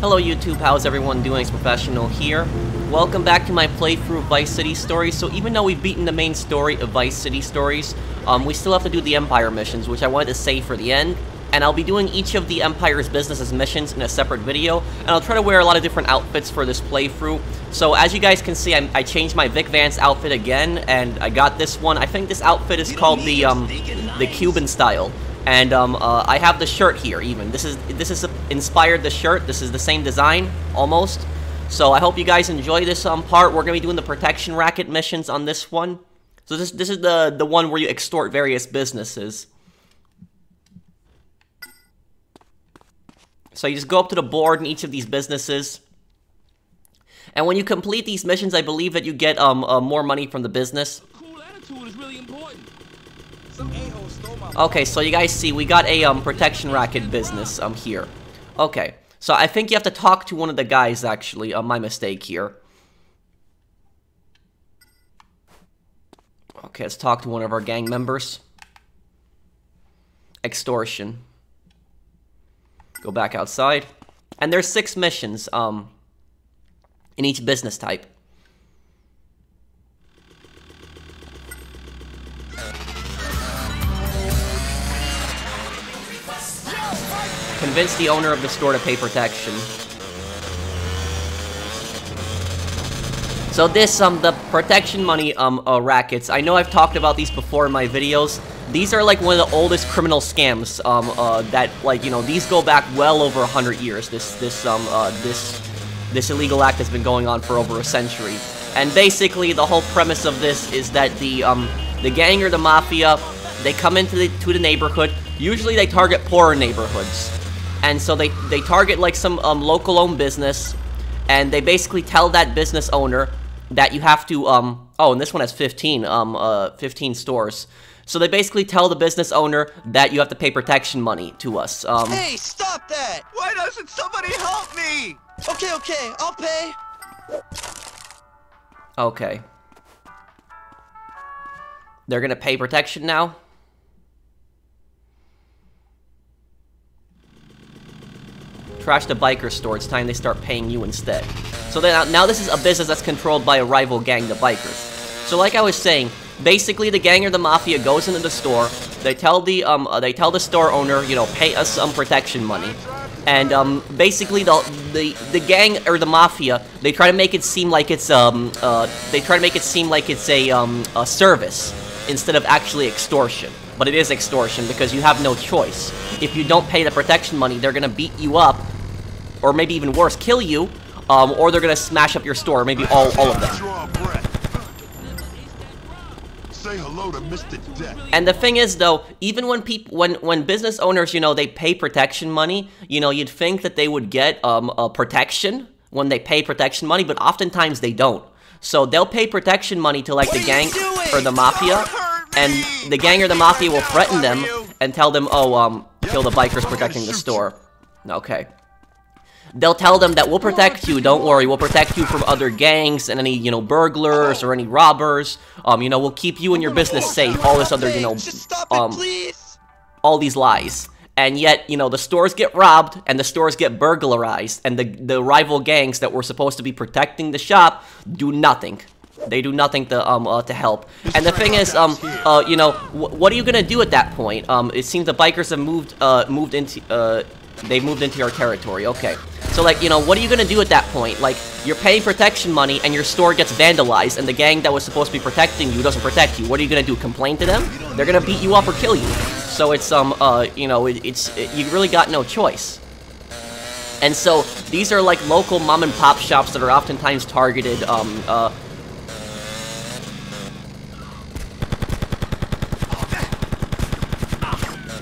Hello YouTube, how's everyone doing? It's Professional here. Welcome back to my playthrough of Vice City Stories. So even though we've beaten the main story of Vice City Stories, we still have to do the Empire missions, which I wanted to save for the end. And I'll be doing each of the Empire's businesses missions in a separate video, and I'll try to wear a lot of different outfits for this playthrough. So as you guys can see, I changed my Vic Vance outfit again, and I got this one. I think this outfit is called the Cuban style. And I have the shirt here even. This is inspired the shirt. This is the same design, almost. So I hope you guys enjoy this part. We're gonna be doing the protection racket missions on this one. So this is the one where you extort various businesses. So you just go up to the board in each of these businesses. And when you complete these missions, I believe that you get more money from the business. Cool attitude is really important. Okay, so you guys see, we got a protection racket business here. Okay, so I think you have to talk to one of the guys, actually. My mistake here. Okay, let's talk to one of our gang members. Extortion. Go back outside. And there's 6 missions in each business type. Convince the owner of the store to pay protection. So this, the protection money, rackets, I know I've talked about these before in my videos. These are like one of the oldest criminal scams, that, like, you know, these go back well over 100 years. This illegal act has been going on for over a century. And basically, the whole premise of this is that the gang or the mafia, they come into the neighborhood. Usually they target poorer neighborhoods. And so they target like some local owned business, and they basically tell that business owner that you have to oh, and this one has 15 stores. So they basically tell the business owner that you have to pay protection money to us. Hey, stop that! Why doesn't somebody help me? Okay, I'll pay. Okay. They're gonna pay protection now? Trash the biker store, it's time they start paying you instead. So now this is a business that's controlled by a rival gang, the bikers. So like I was saying, basically the gang or the mafia goes into the store, they tell the store owner, you know, pay us some protection money. And basically the gang or the mafia, they try to make it seem like it's a service instead of actually extortion. But it is extortion because you have no choice. If you don't pay the protection money, they're gonna beat you up, or maybe even worse, kill you, or they're gonna smash up your store, maybe all of them. Say hello to Mr. Death. And the thing is, though, even when business owners, you know, they pay protection money, you know, you'd think that they would get a protection when they pay protection money, but oftentimes they don't. So they'll pay protection money to like the gang or the mafia. And the gang or the mafia will threaten them and tell them, oh, kill the bikers protecting the store. Okay. They'll tell them that we'll protect you, don't worry, we'll protect you from other gangs and any, you know, burglars or any robbers. You know, we'll keep you and your business safe, all this other, you know, all these lies. And yet, you know, the stores get robbed and the stores get burglarized, and the rival gangs that were supposed to be protecting the shop do nothing. They do nothing to help. And the thing is, you know, what are you gonna do at that point? It seems the bikers have moved into your territory. Okay, so like, you know, what are you gonna do at that point? Like, you're paying protection money and your store gets vandalized, and the gang that was supposed to be protecting you doesn't protect you. What are you gonna do? Complain to them? They're gonna beat you up or kill you. So it's you know, you really got no choice. And so these are like local mom and pop shops that are oftentimes targeted.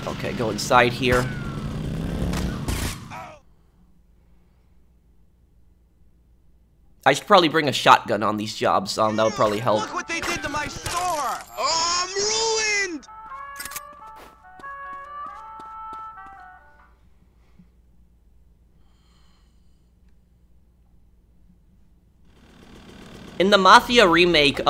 Okay, go inside here. I should probably bring a shotgun on these jobs. That would probably help. Look what they did to my store! Oh, I'm ruined! In the Mafia remake,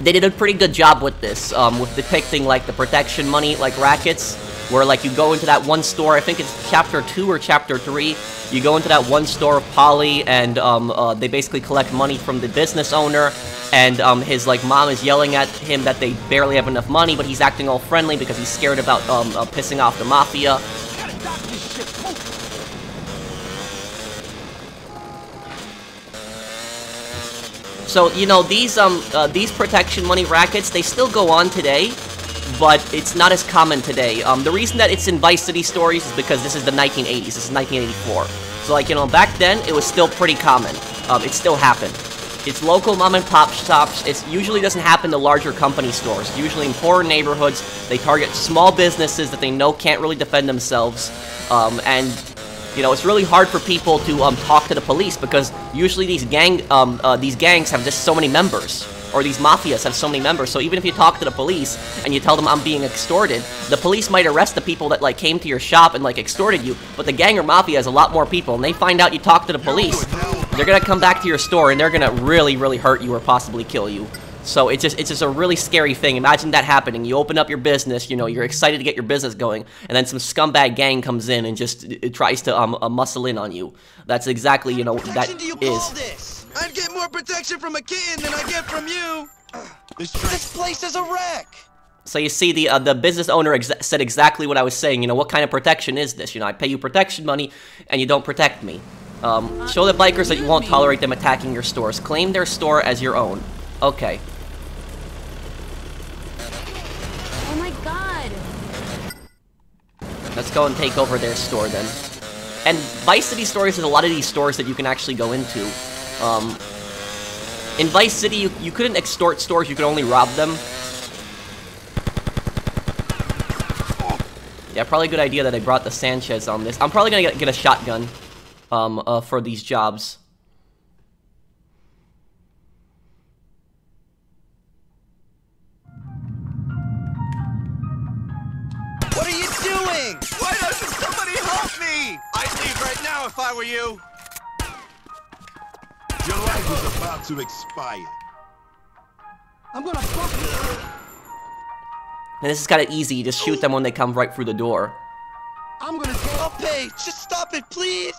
they did a pretty good job with this, with depicting, like, the protection money, like, rackets. where like you go into that one store, I think it's chapter 2 or chapter 3, you go into that one store of Polly, and they basically collect money from the business owner, and his like mom is yelling at him that they barely have enough money, but he's acting all friendly because he's scared about pissing off the mafia. So, you know, these protection money rackets, they still go on today, but it's not as common today. The reason that it's in Vice City stories is because this is the 1980s, this is 1984. So, like, you know, back then, it was still pretty common. It still happened. It's local mom and pop shops. It usually doesn't happen to larger company stores. Usually in poorer neighborhoods, they target small businesses that they know can't really defend themselves, and you know, it's really hard for people to talk to the police because usually these gangs have just so many members, or these mafias have so many members. So even if you talk to the police and you tell them I'm being extorted, the police might arrest the people that like came to your shop and like extorted you. But the gang or mafia has a lot more people, and they find out you talk to the police, they're gonna come back to your store and they're gonna really hurt you or possibly kill you. So it's just a really scary thing. Imagine that happening. You open up your business, you know, you're excited to get your business going, and then some scumbag gang comes in and just it tries to muscle in on you. That's exactly, you know, what that is. This? I'd get more protection from a kitten than I get from you. This place is a wreck. So you see, the business owner said exactly what I was saying. You know, what kind of protection is this? You know, I pay you protection money, and you don't protect me. Show the bikers that you won't tolerate them attacking your stores. Claim their store as your own. Okay. Oh my god. Let's go and take over their store then. And Vice City Stories has a lot of these stores that you can actually go into. In Vice City, you couldn't extort stores, you could only rob them. Yeah, probably a good idea that I brought the Sanchez on this. I'm probably gonna get a shotgun for these jobs. What are you doing? Why doesn't somebody help me? I'd leave right now if I were you. Your life is about to expire. I'm gonna fuck you. And this is kind of easy, you just shoot them when they come right through the door. I'm gonna take. I'll pay. Just stop it, please.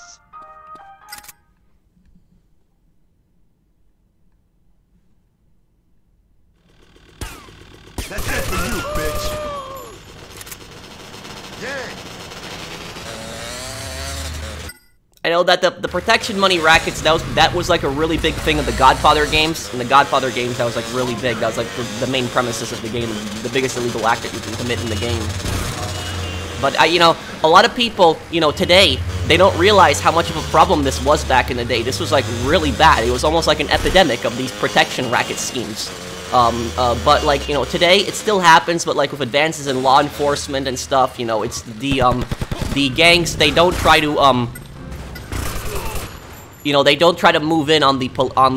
That's it for you, bitch. Yeah. I know that the protection money rackets, that was like a really big thing of the Godfather games. In the Godfather games, that was like really big. That was like the main premises of the game, the biggest illegal act that you can commit in the game. But you know, a lot of people, you know, today, they don't realize how much of a problem this was back in the day. This was like really bad. It was almost like an epidemic of these protection racket schemes. But like, you know, today it still happens, but like with advances in law enforcement and stuff, you know, it's the gangs, they don't try to you know, they don't try to move in on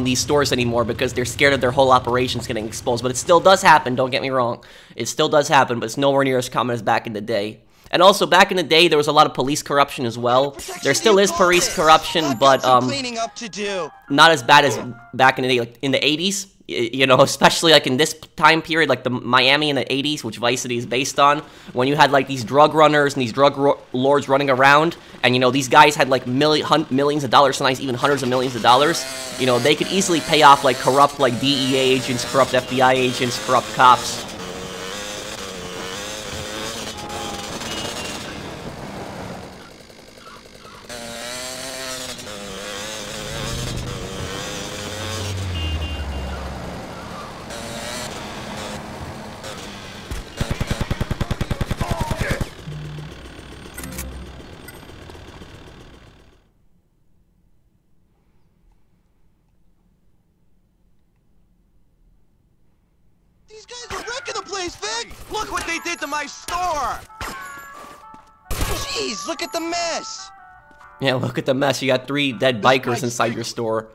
these stores anymore because they're scared of their whole operations getting exposed. But it still does happen, don't get me wrong. It still does happen, but it's nowhere near as common as back in the day. And also, back in the day, there was a lot of police corruption as well. There still is police corruption, but not as bad as back in the day, like in the 80s. You know, especially like in this time period, like the Miami in the 80s, which Vice City is based on, when you had like these drug runners and these drug lords running around, and you know, these guys had like millions of dollars, sometimes even hundreds of millions of dollars. You know, they could easily pay off like corrupt like DEA agents, corrupt FBI agents, corrupt cops. These guys are wrecking the place, Vic! Look what they did to my store! Jeez, look at the mess! Yeah, look at the mess. You got 3 dead bikers inside your store.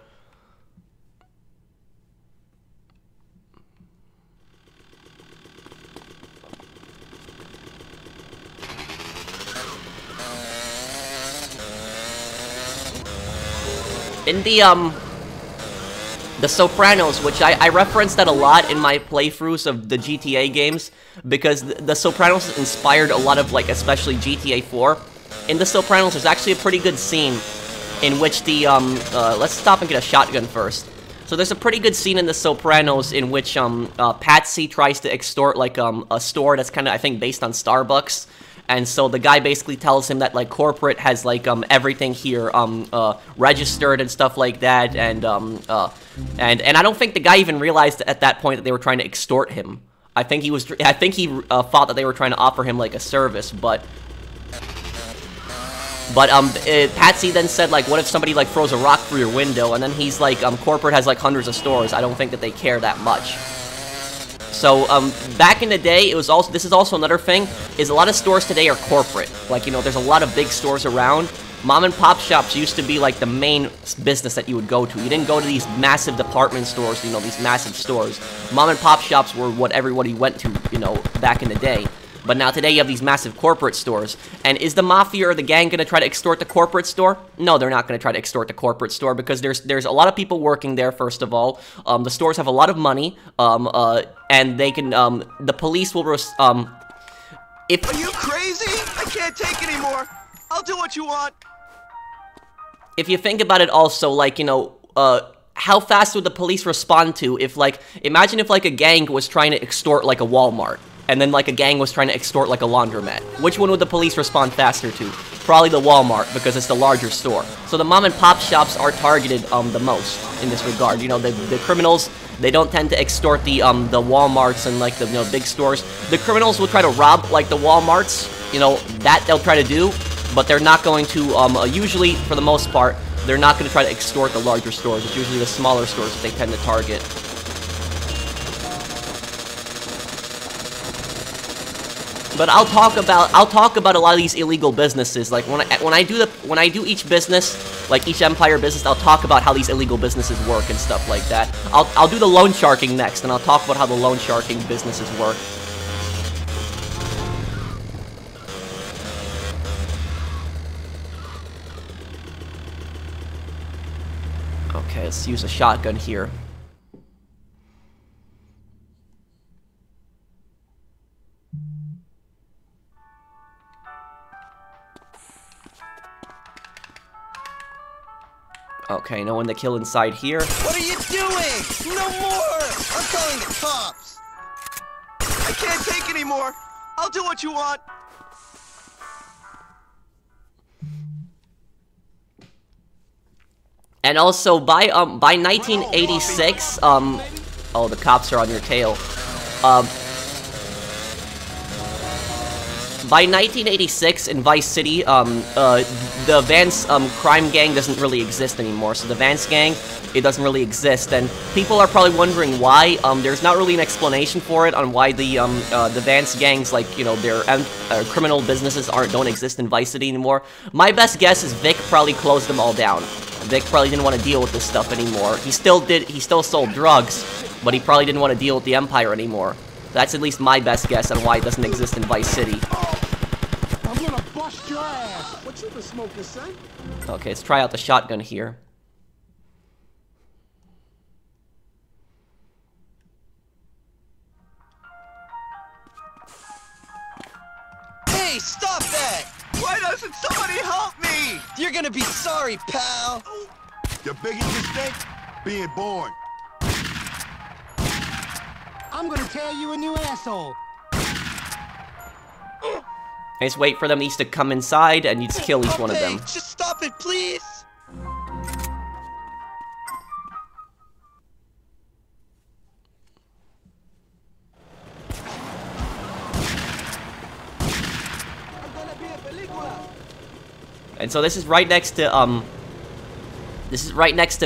In the The Sopranos, which I referenced that a lot in my playthroughs of the GTA games, because the Sopranos inspired a lot of, like, especially GTA 4. In the Sopranos, there's actually a pretty good scene in which the, let's stop and get a shotgun first. So there's a pretty good scene in the Sopranos in which, Patsy tries to extort, like, a store that's kind of, I think, based on Starbucks. And so the guy basically tells him that, like, corporate has, like, everything here, registered and stuff like that, and I don't think the guy even realized at that point that they were trying to extort him. I think he thought that they were trying to offer him, like, a service, but Patsy then said, like, what if somebody, like, throws a rock through your window, and then he's like, corporate has, like, hundreds of stores, I don't think that they care that much. So, back in the day, this is also another thing, is a lot of stores today are corporate. Like, you know, there's a lot of big stores around. Mom and pop shops used to be, like, the main business that you would go to. You didn't go to these massive department stores, you know, these massive stores. Mom and pop shops were what everybody went to, you know, back in the day. But now today you have these massive corporate stores. And is the mafia or the gang going to try to extort the corporate store? No, they're not going to try to extort the corporate store because there's a lot of people working there, first of all. The stores have a lot of money, and they can, the police will, Are you crazy? I can't take anymore. I'll do what you want. If you think about it also, like, you know, how fast would the police respond to if, like, imagine if, like, a gang was trying to extort, like, a Walmart. And then, like, a gang was trying to extort, like, a laundromat. Which one would the police respond faster to? Probably the Walmart, because it's the larger store. So the mom and pop shops are targeted, the most in this regard. You know, the criminals, they don't tend to extort the Walmarts and, like, the, you know, big stores. The criminals will try to rob, like, the Walmarts. You know, that they'll try to do. But they're not going to, usually, for the most part, they're not going to try to extort the larger stores. It's usually the smaller stores that they tend to target. But I'll talk about a lot of these illegal businesses. Like when I do each business, like each Empire business, I'll talk about how these illegal businesses work and stuff like that. I'll do the loan sharking next, and I'll talk about how the loan sharking businesses work. Okay, let's use a shotgun here. Okay, no one to kill inside here. What are you doing? No more! I'm calling the cops! I can't take anymore! I'll do what you want! And also, by 1986, oh, the cops are on your tail. By 1986 in Vice City, the Vance crime gang doesn't really exist anymore. So the Vance gang, it doesn't really exist, and people are probably wondering why. There's not really an explanation for it on why the Vance gangs, like, you know, their criminal businesses don't exist in Vice City anymore. My best guess is Vic probably closed them all down. Vic probably didn't want to deal with this stuff anymore. He still sold drugs, but he probably didn't want to deal with the Empire anymore. That's at least my best guess on why it doesn't exist in Vice City. I'm gonna bust your ass. What you been smoking, son? Okay, let's try out the shotgun here. Hey, stop that! Why doesn't somebody help me? You're gonna be sorry, pal. Your biggest mistake? Being born. I'm gonna tear you a new asshole. I just wait for them each to come inside, and you just kill each one of them. Just stop it, please! And so this is right next to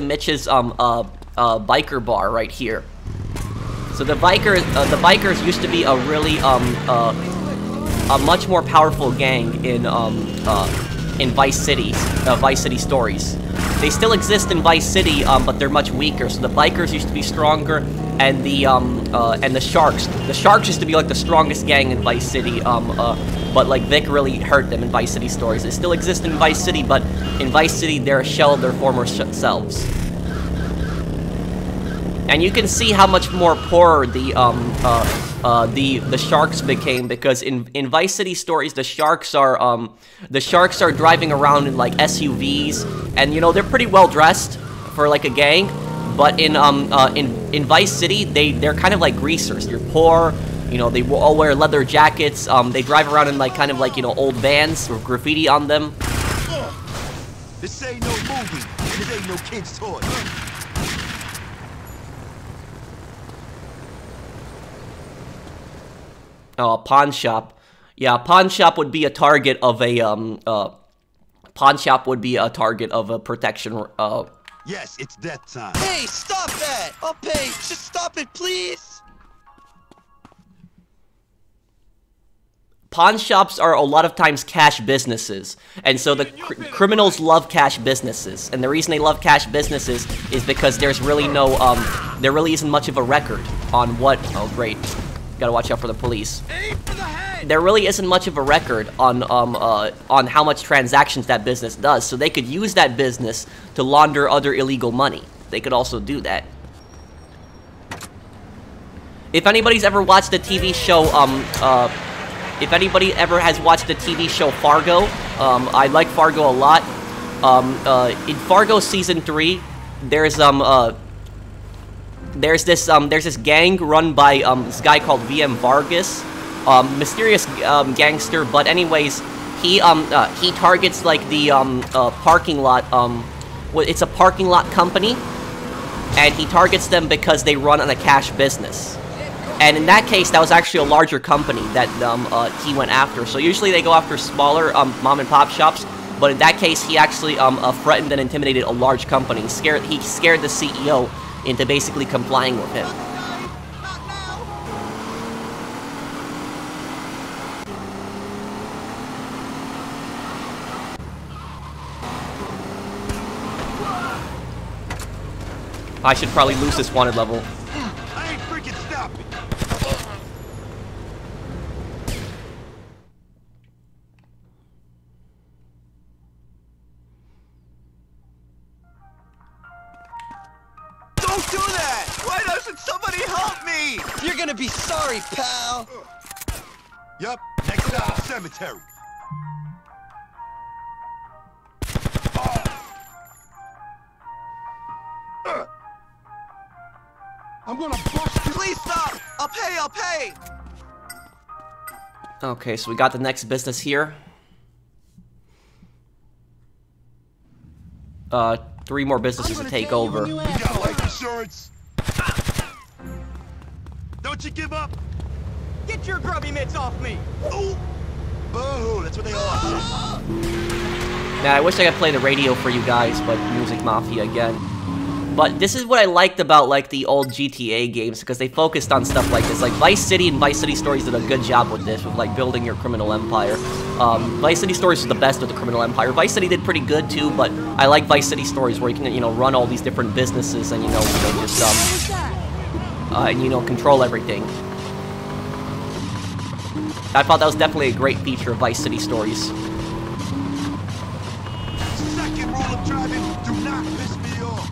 Mitch's biker bar right here. So the bikers used to be a really a much more powerful gang in Vice City stories. They still exist in Vice City, but they're much weaker. So the bikers used to be stronger, and the sharks. The sharks used to be like the strongest gang in Vice City. But like Vic really hurt them in Vice City stories. They still exist in Vice City, but in Vice City they're a shell of their former selves. And you can see how much more poorer the sharks became, because in Vice City Stories the sharks are driving around in like SUVs, and you know they're pretty well dressed for like a gang. But in Vice City they're kind of like greasers. They're poor. You know, they all wear leather jackets. They drive around in like kind of like, you know, old vans with graffiti on them. This ain't no movie. This ain't no kid's toy. Oh, pawn shop. Yeah, pawn shop would be a target of a protection. Yes, it's death time. Hey, stop that! I'll pay. Just stop it, please. Pawn shops are a lot of times cash businesses, and so the criminals love cash businesses. And the reason they love cash businesses is because there's really no, there really isn't much of a record on what. Oh, great! Gotta watch out for the police. There really isn't much of a record on how much transactions that business does. So they could use that business to launder other illegal money. They could also do that. If anybody's ever watched the TV show, if anybody ever has watched the TV show Fargo, I like Fargo a lot. In Fargo season 3, there's this gang run by this guy called VM Vargas, mysterious gangster. But anyways, he targets like the parking lot. It's a parking lot company, and he targets them because they run on a cash business. And in that case, that was actually a larger company that he went after. So usually they go after smaller mom and pop shops, but in that case, he actually threatened and intimidated a large company. He scared the CEO into basically complying with him. I should probably lose this wanted level. I ain't freaking stopping. Don't do that! Why doesn't somebody help me? You're gonna be sorry, pal. Yup, next stop, cemetery. I'm gonna bust you. Please stop! I'll pay! Okay, so we got the next business here. 3 more businesses to take over. You got life insurance? Don't you give up! Get your grubby mitts off me! Ooh! Boo! That's what they all say. Now, I wish I could play the radio for you guys, but Music Mafia again. But this is what I liked about, like, the old GTA games, because they focused on stuff like this. Like, Vice City and Vice City Stories did a good job with this, with, like, building your criminal empire. Vice City Stories is the best with the criminal empire. Vice City did pretty good, too, but I like Vice City Stories, where you can, you know, run all these different businesses and, you know just, and, you know, control everything. I thought that was definitely a great feature of Vice City Stories. Second rule of driving, do not piss me off.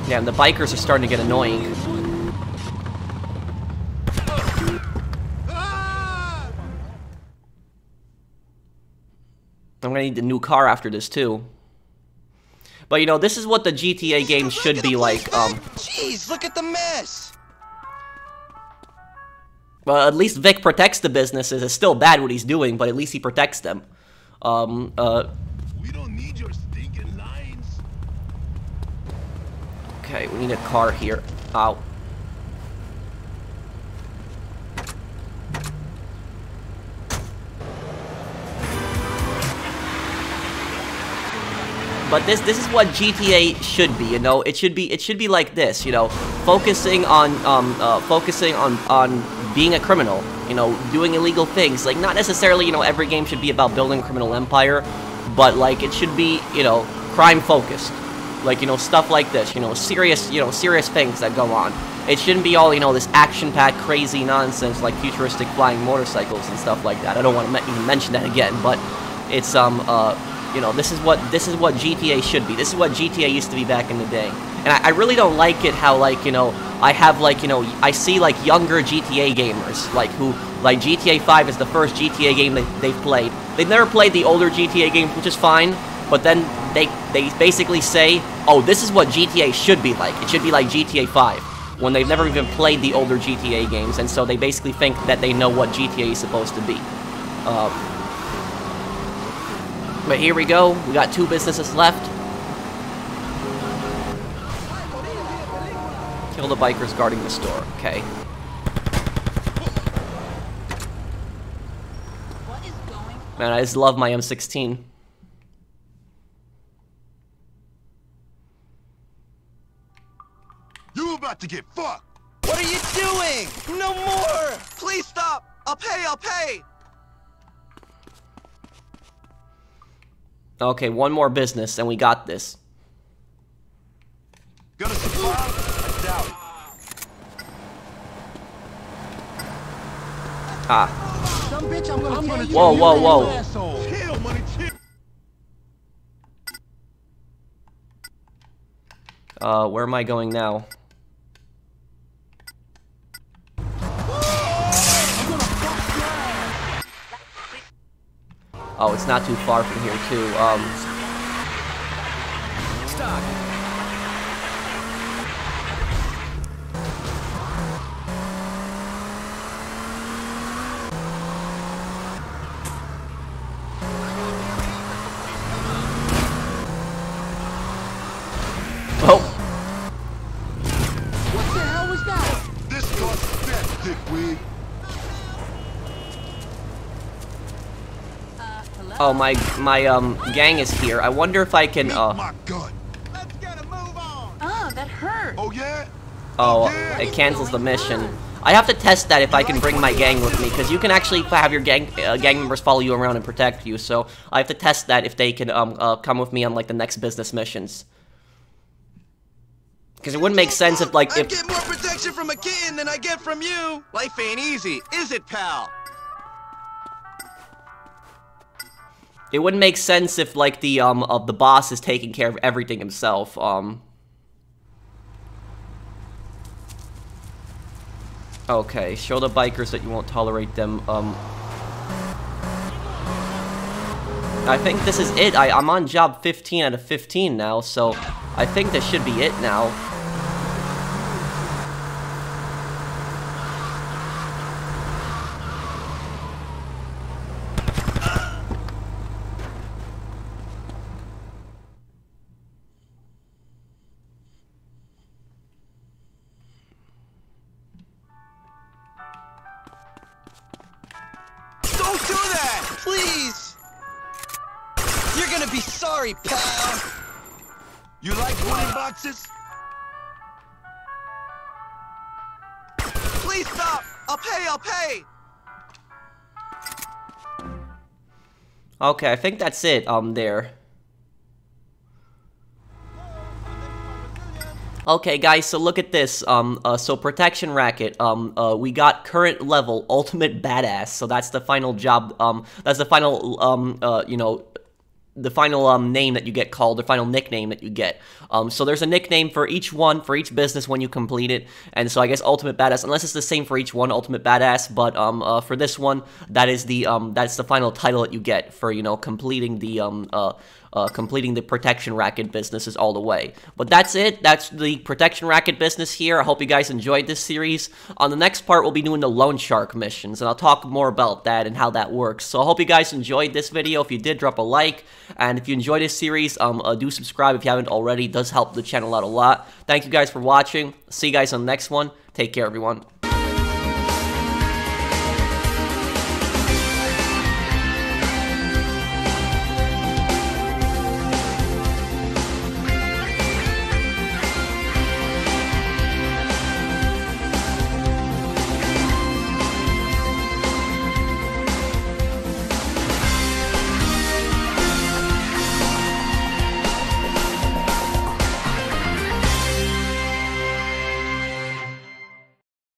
Yeah, and the bikers are starting to get annoying. I'm gonna need a new car after this, too. But, you know, this is what the GTA games should be like, Jeez, look at the mess! Well, at least Vic protects the businesses. It's still bad what he's doing, but at least he protects them. We don't need your stinking lines. Okay, we need a car here. Ow. But this is what GTA should be, you know. It should be like this, you know, focusing on being a criminal, you know, doing illegal things. Like, not necessarily, you know, every game should be about building a criminal empire, but like it should be, you know, crime focused. Like, you know, stuff like this, you know, serious things that go on. It shouldn't be all, you know, this action-packed crazy nonsense like futuristic flying motorcycles and stuff like that. I don't want to even mention that again, but it's You know, this is what GTA should be. This is what GTA used to be back in the day. And I really don't like it how, like, you know, I have, like, you know, I see, like, younger GTA gamers, like, who, like, GTA 5 is the first GTA game they've played. They've never played the older GTA games, which is fine, but then they basically say, oh, this is what GTA should be like. It should be like GTA 5, when they've never even played the older GTA games, and so they basically think that they know what GTA is supposed to be. But here we go. We got 2 businesses left. Kill the bikers guarding the store. Okay. Man, I just love my M16. You about to get fucked. What are you doing? No more! Please stop! I'll pay! Okay, one more business, and we got this. Gonna survive? I doubt it. Ah. Some bitch, I'm gonna tell you Whoa, you whoa, an whoa. asshole. Chill, money, chill. Where am I going now? Oh, it's not too far from here, too. Oh! What the hell was that? This costs death, dickwig. Oh, my gang is here. I wonder if I can, Meet my gun. Let's get a move on! Oh, that hurt. Oh, yeah? oh, yeah? it cancels the mission. I have to test that if I can bring my gang with me, because you can actually have your gang members follow you around and protect you, so I have to test that if they can, come with me on, like, the next business missions. Because it wouldn't make sense if, like, I if... get more protection from a kitten than I get from you! Life ain't easy, is it, pal? It wouldn't make sense if, like, the boss is taking care of everything himself, Okay, show the bikers that you won't tolerate them, I think this is it. I'm on job 15 out of 15 now, so I think this should be it now. Don't do that! Please! You're gonna be sorry, pal! You like wooden boxes? Please stop! I'll pay! Okay, I think that's it, there. Okay, guys, so look at this. So Protection Racket, we got current level Ultimate Badass. So that's the final job, that's the final, you know, the final name that you get called, the final nickname that you get. So there's a nickname for each one, for each business when you complete it. And so I guess Ultimate Badass, unless it's the same for each one, Ultimate Badass. But for this one, that is the that's the final title that you get for, you know, completing the Protection Racket businesses all the way. But that's it. That's the Protection Racket business here. I hope you guys enjoyed this series. On the next part, we'll be doing the Loan Shark missions, and I'll talk more about that and how that works. So I hope you guys enjoyed this video. If you did, drop a like. And if you enjoyed this series, do subscribe if you haven't already. It does help the channel out a lot. Thank you guys for watching. See you guys on the next one. Take care, everyone.